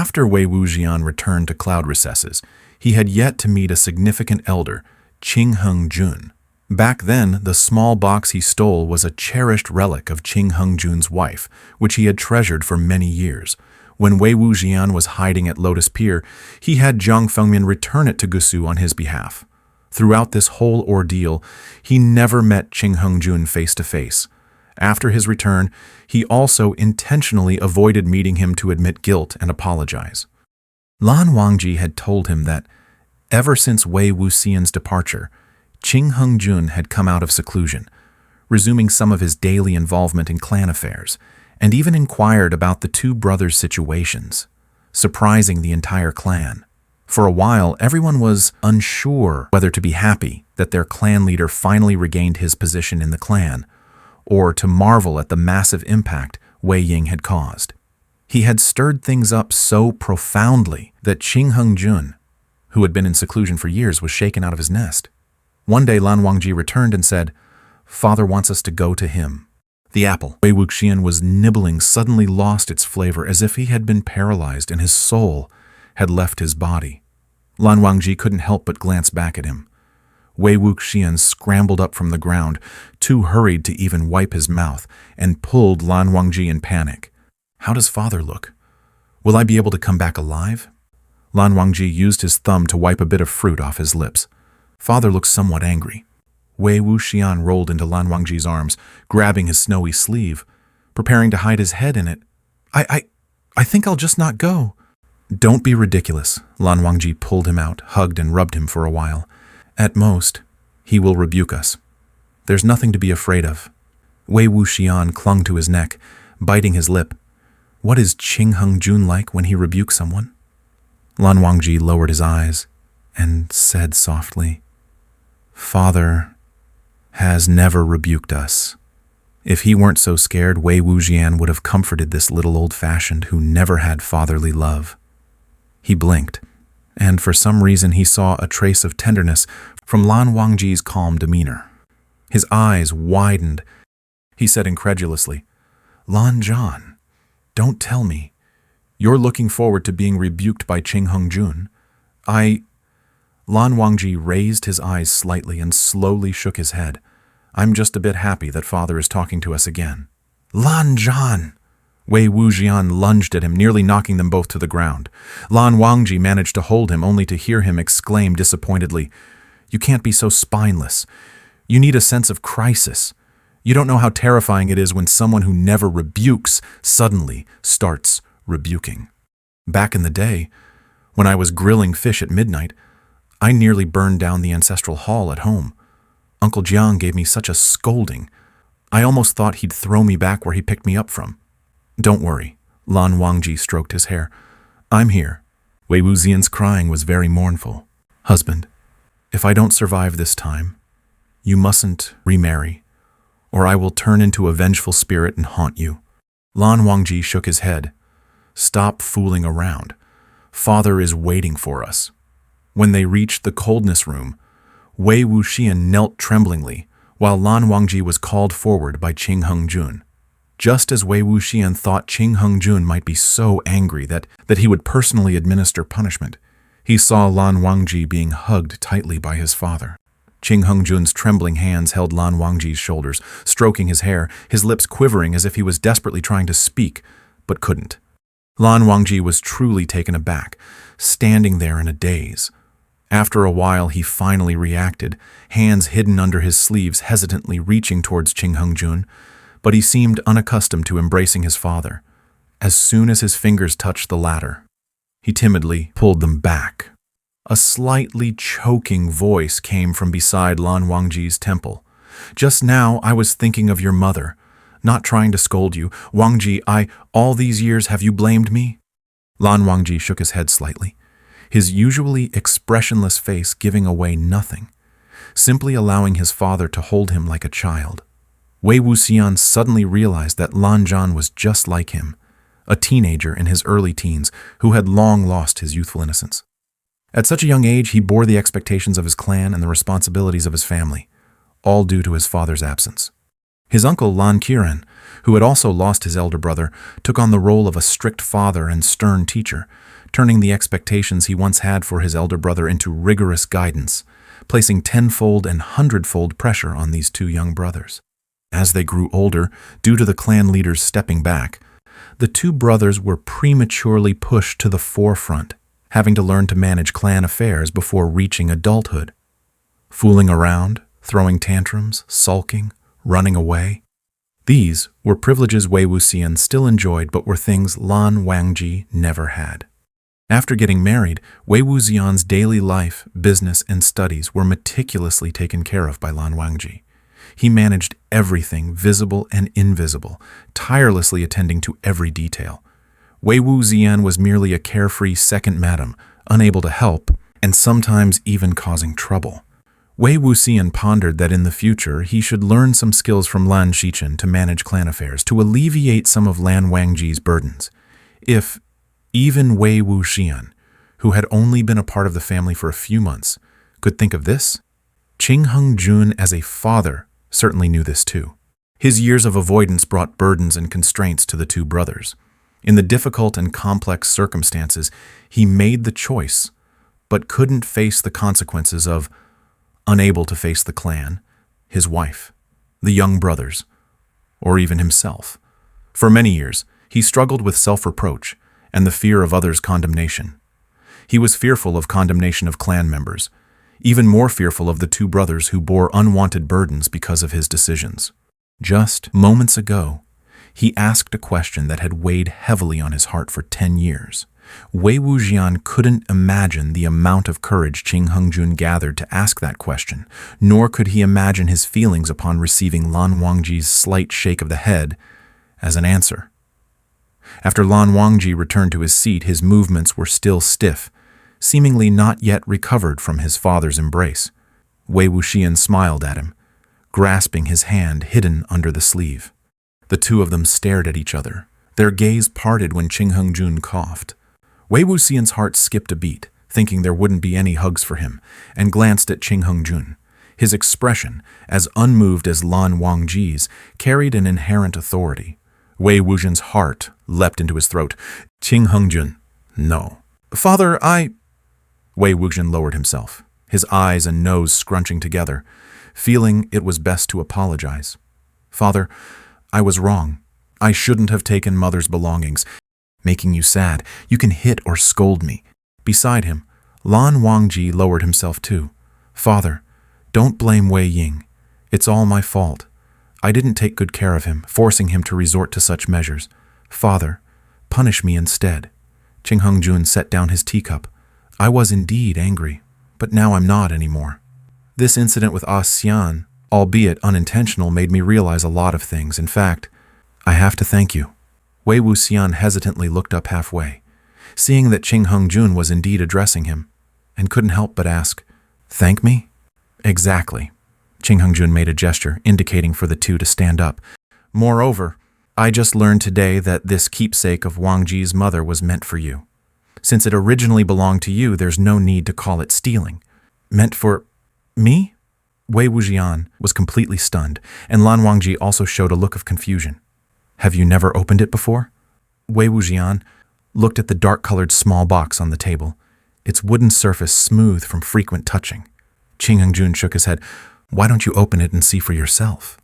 After Wei Wuxian returned to cloud recesses, he had yet to meet a significant elder, Qingheng Jun. Back then, the small box he stole was a cherished relic of Qingheng Jun's wife, which he had treasured for many years. When Wei Wuxian was hiding at Lotus Pier, he had Zhang Fengmian return it to Gusu on his behalf. Throughout this whole ordeal, he never met Qingheng Jun face to face. After his return, he also intentionally avoided meeting him to admit guilt and apologize. Lan Wangji had told him that, ever since Wei Wuxian's departure, Qingheng Jun had come out of seclusion, resuming some of his daily involvement in clan affairs, and even inquired about the two brothers' situations, surprising the entire clan. For a while, everyone was unsure whether to be happy that their clan leader finally regained his position in the clan, or to marvel at the massive impact Wei Ying had caused. He had stirred things up so profoundly that Qingheng Jun, who had been in seclusion for years, was shaken out of his nest. One day Lan Wangji returned and said, "Father wants us to go to him." The apple Wei Wuxian was nibbling suddenly lost its flavor, as if he had been paralyzed and his soul had left his body. Lan Wangji couldn't help but glance back at him. Wei Wuxian scrambled up from the ground, too hurried to even wipe his mouth, and pulled Lan Wangji in panic. "How does father look? Will I be able to come back alive?" Lan Wangji used his thumb to wipe a bit of fruit off his lips. "Father looks somewhat angry." Wei Wuxian rolled into Lan Wangji's arms, grabbing his snowy sleeve, preparing to hide his head in it. I think I'll just not go." "Don't be ridiculous." Lan Wangji pulled him out, hugged and rubbed him for a while. "At most, he will rebuke us. There's nothing to be afraid of." Wei Wuxian clung to his neck, biting his lip. "What is Qingheng Jun like when he rebukes someone?" Lan Wangji lowered his eyes and said softly, "Father has never rebuked us. If he weren't so scared, Wei Wuxian would have comforted this little old-fashioned who never had fatherly love." He blinked, and for some reason he saw a trace of tenderness from Lan Wangji's calm demeanor. His eyes widened. He said incredulously, "Lan Zhan, don't tell me. You're looking forward to being rebuked by Qingheng Jun." Lan Wangji raised his eyes slightly and slowly shook his head. "I'm just a bit happy that father is talking to us again." "Lan Zhan!" Wei Wuxian lunged at him, nearly knocking them both to the ground. Lan Wangji managed to hold him, only to hear him exclaim disappointedly, "You can't be so spineless. You need a sense of crisis. You don't know how terrifying it is when someone who never rebukes suddenly starts rebuking. Back in the day, when I was grilling fish at midnight, I nearly burned down the ancestral hall at home. Uncle Jiang gave me such a scolding. I almost thought he'd throw me back where he picked me up from." "Don't worry." Lan Wangji stroked his hair. "I'm here." Wei Wuxian's crying was very mournful. "Husband, if I don't survive this time, you mustn't remarry, or I will turn into a vengeful spirit and haunt you." Lan Wangji shook his head. "Stop fooling around. Father is waiting for us." When they reached the coldness room, Wei Wuxian knelt tremblingly, while Lan Wangji was called forward by Qingheng Jun. Just as Wei Wuxian thought Qingheng Jun might be so angry that he would personally administer punishment, he saw Lan Wangji being hugged tightly by his father. Qingheng Jun's trembling hands held Lan Wangji's shoulders, stroking his hair, his lips quivering as if he was desperately trying to speak, but couldn't. Lan Wangji was truly taken aback, standing there in a daze. After a while, he finally reacted, hands hidden under his sleeves, hesitantly reaching towards Qingheng Jun, but he seemed unaccustomed to embracing his father. As soon as his fingers touched the latter, he timidly pulled them back. A slightly choking voice came from beside Lan Wangji's temple. "Just now I was thinking of your mother, not trying to scold you. Wangji, all these years have you blamed me?" Lan Wangji shook his head slightly, his usually expressionless face giving away nothing, simply allowing his father to hold him like a child. Wei Wuxian suddenly realized that Lan Zhan was just like him, a teenager in his early teens who had long lost his youthful innocence. At such a young age, he bore the expectations of his clan and the responsibilities of his family, all due to his father's absence. His uncle Lan Qiren, who had also lost his elder brother, took on the role of a strict father and stern teacher, turning the expectations he once had for his elder brother into rigorous guidance, placing tenfold and hundredfold pressure on these two young brothers. As they grew older, due to the clan leaders stepping back, the two brothers were prematurely pushed to the forefront, having to learn to manage clan affairs before reaching adulthood. Fooling around, throwing tantrums, sulking, running away. These were privileges Wei Wuxian still enjoyed but were things Lan Wangji never had. After getting married, Wei Wuxian's daily life, business, and studies were meticulously taken care of by Lan Wangji. He managed everything visible and invisible, tirelessly attending to every detail. Wei Wuxian was merely a carefree second madam, unable to help, and sometimes even causing trouble. Wei Wuxian pondered that in the future he should learn some skills from Lan Qiren to manage clan affairs, to alleviate some of Lan Wangji's burdens. If even Wei Wuxian, who had only been a part of the family for a few months, could think of this, Qingheng Jun as a father certainly knew this too. His years of avoidance brought burdens and constraints to the two brothers. In the difficult and complex circumstances, he made the choice, but couldn't face the consequences of unable to face the clan, his wife, the young brothers, or even himself. For many years, he struggled with self-reproach and the fear of others' condemnation. He was fearful of condemnation of clan members, even more fearful of the two brothers who bore unwanted burdens because of his decisions. Just moments ago, he asked a question that had weighed heavily on his heart for 10 years. Wei Wuxian couldn't imagine the amount of courage Qingheng Jun gathered to ask that question, nor could he imagine his feelings upon receiving Lan Wangji's slight shake of the head as an answer. After Lan Wangji returned to his seat, his movements were still stiff, seemingly not yet recovered from his father's embrace. Wei Wuxian smiled at him, grasping his hand hidden under the sleeve. The two of them stared at each other. Their gaze parted when Qingheng Jun coughed. Wei Wuxian's heart skipped a beat, thinking there wouldn't be any hugs for him, and glanced at Qingheng Jun. His expression, as unmoved as Lan Wangji's, carried an inherent authority. Wei Wuxian's heart leapt into his throat. Qingheng Jun, no. Father, Wei Wuxian lowered himself, his eyes and nose scrunching together, feeling it was best to apologize. Father, I was wrong. I shouldn't have taken Mother's belongings. Making you sad, you can hit or scold me. Beside him, Lan Wangji lowered himself too. Father, don't blame Wei Ying. It's all my fault. I didn't take good care of him, forcing him to resort to such measures. Father, punish me instead. Qingheng Jun set down his teacup. I was indeed angry, but now I'm not anymore. This incident with Xian, albeit unintentional, made me realize a lot of things. In fact, I have to thank you. Wei Wuxian hesitantly looked up halfway, seeing that Qingheng Jun was indeed addressing him, and couldn't help but ask, Thank me? Exactly. Qingheng Jun made a gesture, indicating for the two to stand up. Moreover, I just learned today that this keepsake of Wangji's mother was meant for you. Since it originally belonged to you, there's no need to call it stealing. Meant for me? Wei Wuxian was completely stunned, and Lan Wangji also showed a look of confusion. Have you never opened it before? Wei Wuxian looked at the dark-colored small box on the table, its wooden surface smooth from frequent touching. Qingheng Jun shook his head. Why don't you open it and see for yourself?